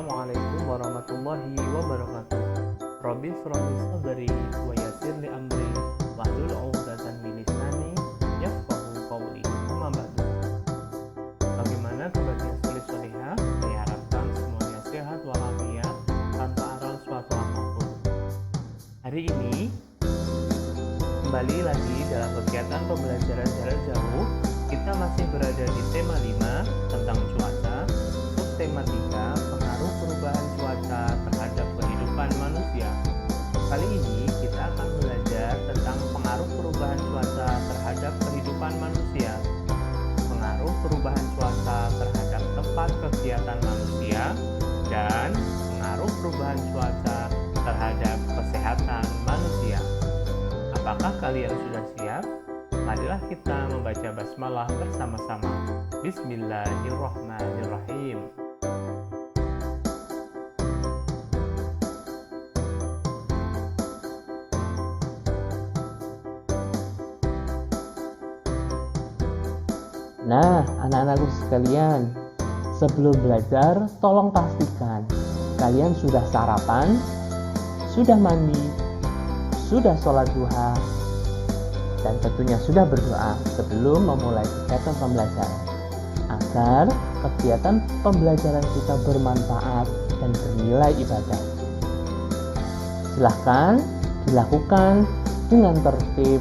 Assalamualaikum warahmatullahi wabarakatuh. Rabbi shrah li sadri wa yassir li amri wahlul 'uqdatam min lisani yafqahu qawli. Amma ba'du. Bagaimana kabarnya soleh-solehah? Saya harapkan semuanya sehat walafiat tanpa aral suatu apapun. Hari ini kembali lagi dalam kegiatan pembelajaran jarak jauh. Kita masih berada di tema 5 tentang cuaca. Tema 3, pengaruh perubahan cuaca terhadap kehidupan manusia. Kali ini kita akan belajar tentang pengaruh perubahan cuaca terhadap kehidupan manusia, pengaruh perubahan cuaca terhadap tempat kegiatan manusia, dan pengaruh perubahan cuaca terhadap kesehatan manusia. Apakah kalian sudah siap? Marilah kita membaca basmalah bersama-sama. Bismillahirrahmanirrahim. Nah, anak-anakku sekalian, sebelum belajar, tolong pastikan kalian sudah sarapan, sudah mandi, sudah sholat duha, dan tentunya sudah berdoa sebelum memulai kegiatan pembelajaran, agar kegiatan pembelajaran kita bermanfaat dan bernilai ibadah. Silahkan dilakukan dengan tertib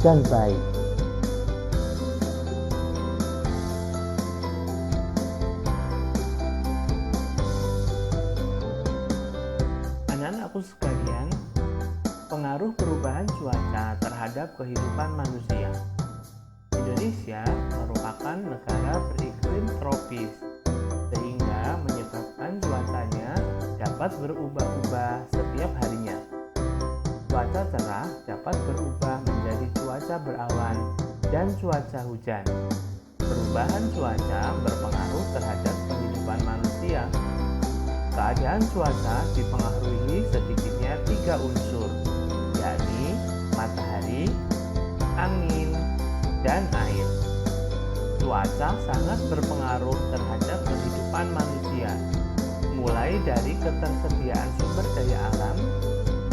dan baik. Anak-anakku sekalian, pengaruh perubahan cuaca terhadap kehidupan manusia. Indonesia merupakan negara beriklim tropis, sehingga menyebabkan cuacanya dapat berubah-ubah setiap harinya. Cuaca cerah dapat berubah menjadi cuaca berawan dan cuaca hujan. Perubahan cuaca berpengaruh terhadap kehidupan manusia. Keadaan cuaca dipengaruhi sedikitnya 3 unsur, yakni matahari, angin, dan air. Cuaca sangat berpengaruh terhadap kehidupan manusia, mulai dari ketersediaan sumber daya alam,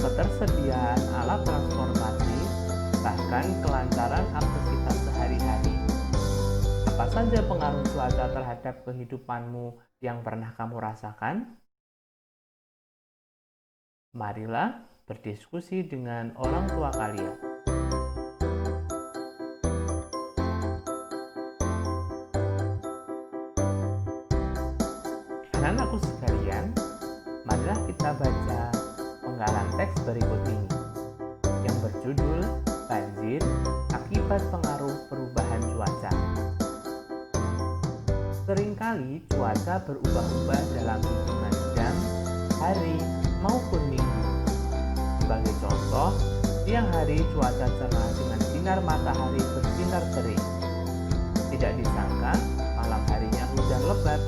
ketersediaan alat transportasi, bahkan kelancaran aktivitas sehari-hari. Apa saja pengaruh cuaca terhadap kehidupanmu yang pernah kamu rasakan? Marilah berdiskusi dengan orang tua kalian. Anak-anakku sekalian, marilah kita baca penggalan teks berikut ini yang berjudul Banjir Akibat Pengaruh Perubahan Cuaca. Seringkali cuaca berubah-ubah dalam hitungan jam, hari, maupun minggu. Sebagai contoh, siang hari cuaca cerah dengan sinar matahari bersinar terik. Tidak disangka, malam harinya hujan lebat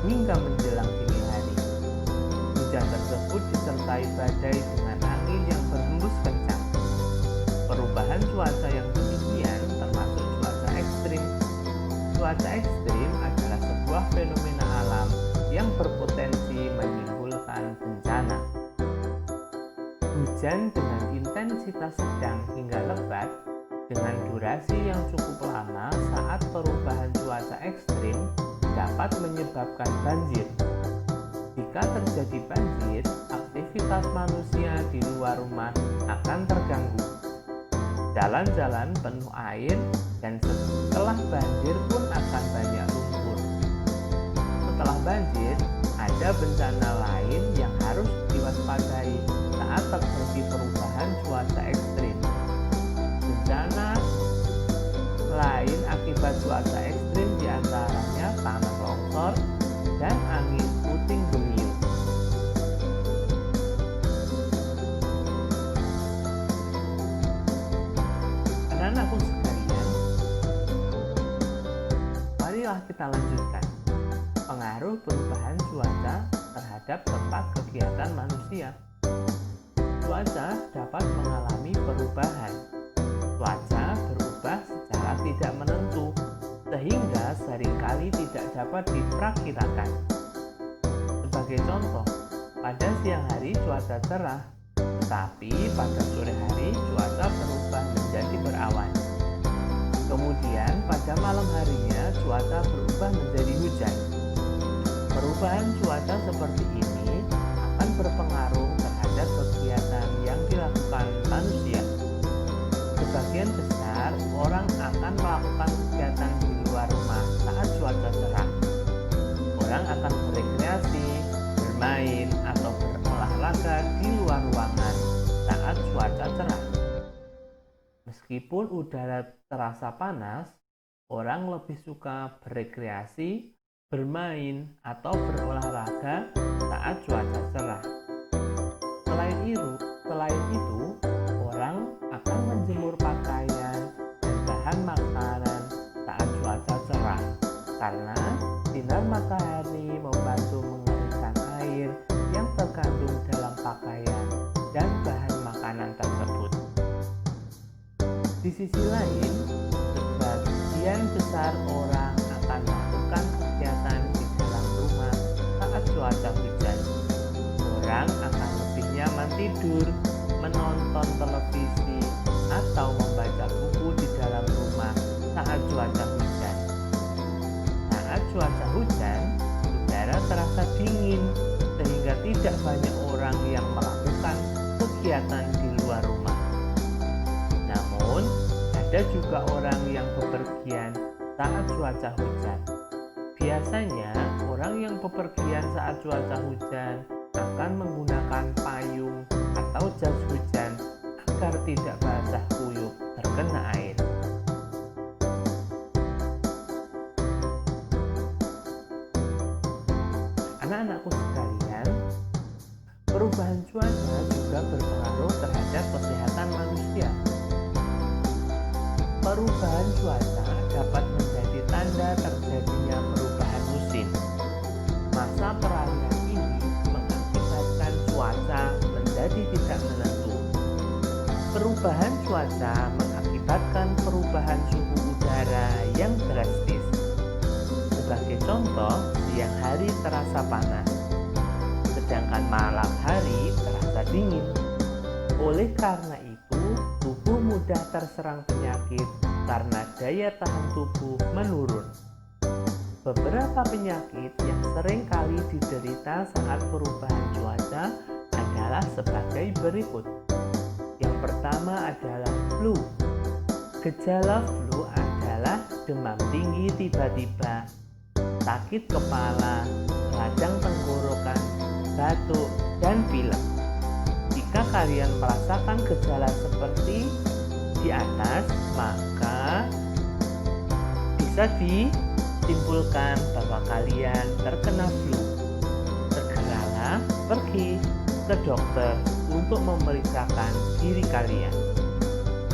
hingga menjelang dini hari. Hujan tersebut disertai badai dengan angin yang berhembus kencang. Perubahan cuaca yang demikian termasuk cuaca ekstrim. Cuaca ekstrim adalah sebuah fenomena alam yang berpotensi menimbulkan bencana. Hujan dengan intensitas sedang hingga lebat dengan durasi yang cukup lama saat perubahan cuaca ekstrim dapat menyebabkan banjir. Jika terjadi banjir, aktivitas manusia di luar rumah akan terganggu. Jalan-jalan penuh air dan setelah banjir pun akan banyak lumpur. Setelah banjir, ada bencana lain yang harus diwaspadai saat terjadi perubahan cuaca ekstrim. Bencana lain akibat cuaca ekstrim diantaranya tanah longsor dan angin puting beliung. Anak-anakku sekalian, marilah kita lanjutkan pengaruh perubahan cuaca terhadap tempat kegiatan manusia. Cuaca dapat mengalami perubahan. Cuaca berubah secara tidak menentu, sehingga seringkali tidak dapat diperkirakan. Sebagai contoh, pada siang hari cuaca cerah, tetapi pada sore hari cuaca berubah menjadi berawan. Kemudian pada malam harinya cuaca berubah menjadi hujan. Perubahan cuaca seperti ini akan berpengaruh terhadap kegiatan yang dilakukan manusia. Sebagian besar orang akan melakukan kegiatan di luar rumah saat cuaca cerah. Orang akan berekreasi, bermain, atau berolahraga di luar ruangan saat cuaca cerah. Meskipun udara terasa panas, orang lebih suka berekreasi, bermain, atau berolahraga saat cuaca cerah. Selain itu, orang akan menjemur pakaian dan bahan makanan saat cuaca cerah karena sinar matahari membantu mengeringkan air yang terkandung dalam pakaian dan bahan makanan tersebut. Di sisi lain, sebagian besar orang akan melakukan kegiatan di dalam rumah saat cuaca hujan. Orang akan lebih nyaman tidur, menonton televisi, atau membaca buku di dalam rumah saat cuaca hujan. Saat cuaca hujan, udara terasa dingin sehingga tidak banyak orang yang melakukan kegiatan di luar rumah. Namun, ada juga orang yang bepergian saat cuaca hujan. Biasanya, orang yang bepergian saat cuaca hujan akan menggunakan payung atau jas hujan agar tidak basah kuyup terkena air. Anak-anakku sekalian, perubahan cuaca juga berpengaruh terhadap kesehatan manusia. Perubahan cuaca dapat menjadi tanda terjadinya perubahan musim. Masa peralihan ini mengakibatkan cuaca menjadi tidak menentu. Perubahan cuaca mengakibatkan perubahan suhu udara yang drastis. Sebagai contoh, siang hari terasa panas, sedangkan malam hari terasa dingin. Oleh karena itu, tubuh mudah terserang penyakit karena daya tahan tubuh menurun. Beberapa penyakit yang sering kali diderita saat perubahan cuaca adalah sebagai berikut. Yang pertama adalah flu. Gejala flu adalah demam tinggi tiba-tiba, sakit kepala, radang tenggorokan, batuk, dan pilek. Jika kalian merasakan gejala seperti di atas, maka bisa disimpulkan bahwa kalian terkena flu. Segeralah pergi ke dokter untuk memeriksakan diri kalian.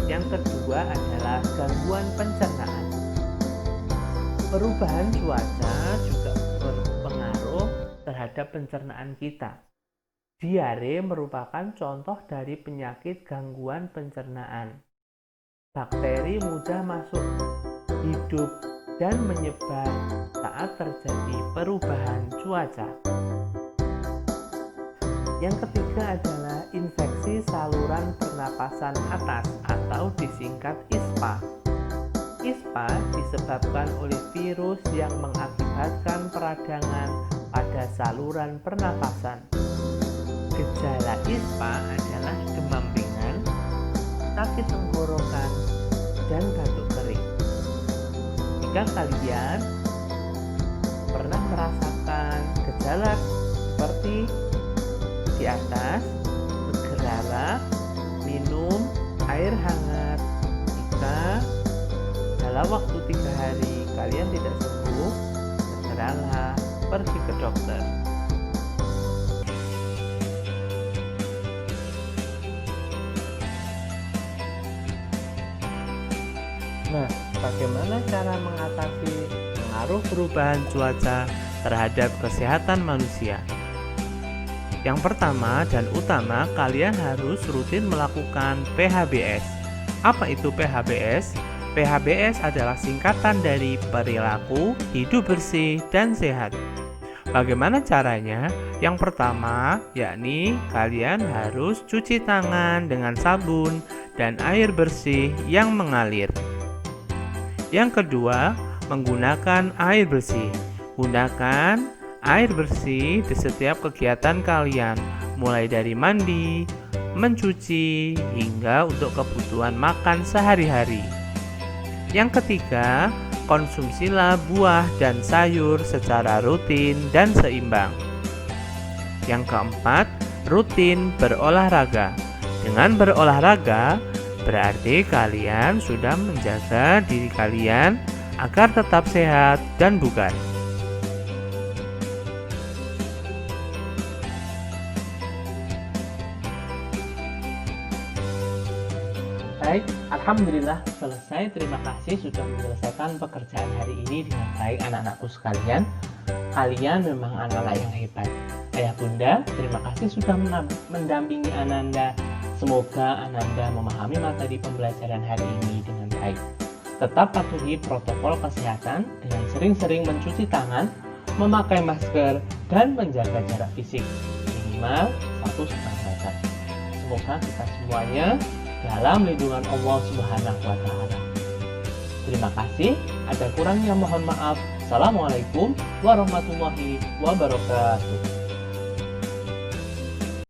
Yang kedua adalah gangguan pencernaan. Perubahan cuaca juga berpengaruh terhadap pencernaan kita. Diare merupakan contoh dari penyakit gangguan pencernaan. Bakteri mudah masuk hidup dan menyebar saat terjadi perubahan cuaca. Yang ketiga adalah infeksi saluran pernapasan atas atau disingkat ISPA. ISPA disebabkan oleh virus yang mengakibatkan peradangan pada saluran pernapasan. Gejala ISPA adalah demam ringan, sakit tenggorokan, dan batuk kering. Jika kalian pernah merasakan gejala seperti di atas, segeralah minum air hangat. Jika dalam waktu 3 hari kalian tidak sembuh, segeralah pergi ke dokter. Nah, bagaimana cara mengatasi pengaruh perubahan cuaca terhadap kesehatan manusia? Yang pertama dan utama, kalian harus rutin melakukan PHBS. Apa itu PHBS? PHBS adalah singkatan dari perilaku hidup bersih dan sehat. Bagaimana caranya? Yang pertama, yakni kalian harus cuci tangan dengan sabun dan air bersih yang mengalir. Yang kedua, menggunakan air bersih. Gunakan air bersih di setiap kegiatan kalian, mulai dari mandi, mencuci, hingga untuk kebutuhan makan sehari-hari. Yang ketiga, konsumsilah buah dan sayur secara rutin dan seimbang. Yang keempat, rutin berolahraga. Dengan berolahraga, berarti kalian sudah menjaga diri kalian agar tetap sehat dan bugar. Baik, alhamdulillah selesai. Terima kasih sudah menyelesaikan pekerjaan hari ini dengan baik anak-anakku sekalian. Kalian memang anak-anak yang hebat. Ayah Bunda, terima kasih sudah mendampingi Ananda. Semoga Ananda memahami materi pembelajaran hari ini dengan baik. Tetap patuhi protokol kesehatan dengan sering-sering mencuci tangan, memakai masker, dan menjaga jarak fisik minimal 1,5 meter. Semoga kita semuanya dalam lindungan Allah Subhanahu wa Ta'ala. Terima kasih. Ada kurangnya mohon maaf. Assalamualaikum warahmatullahi wabarakatuh.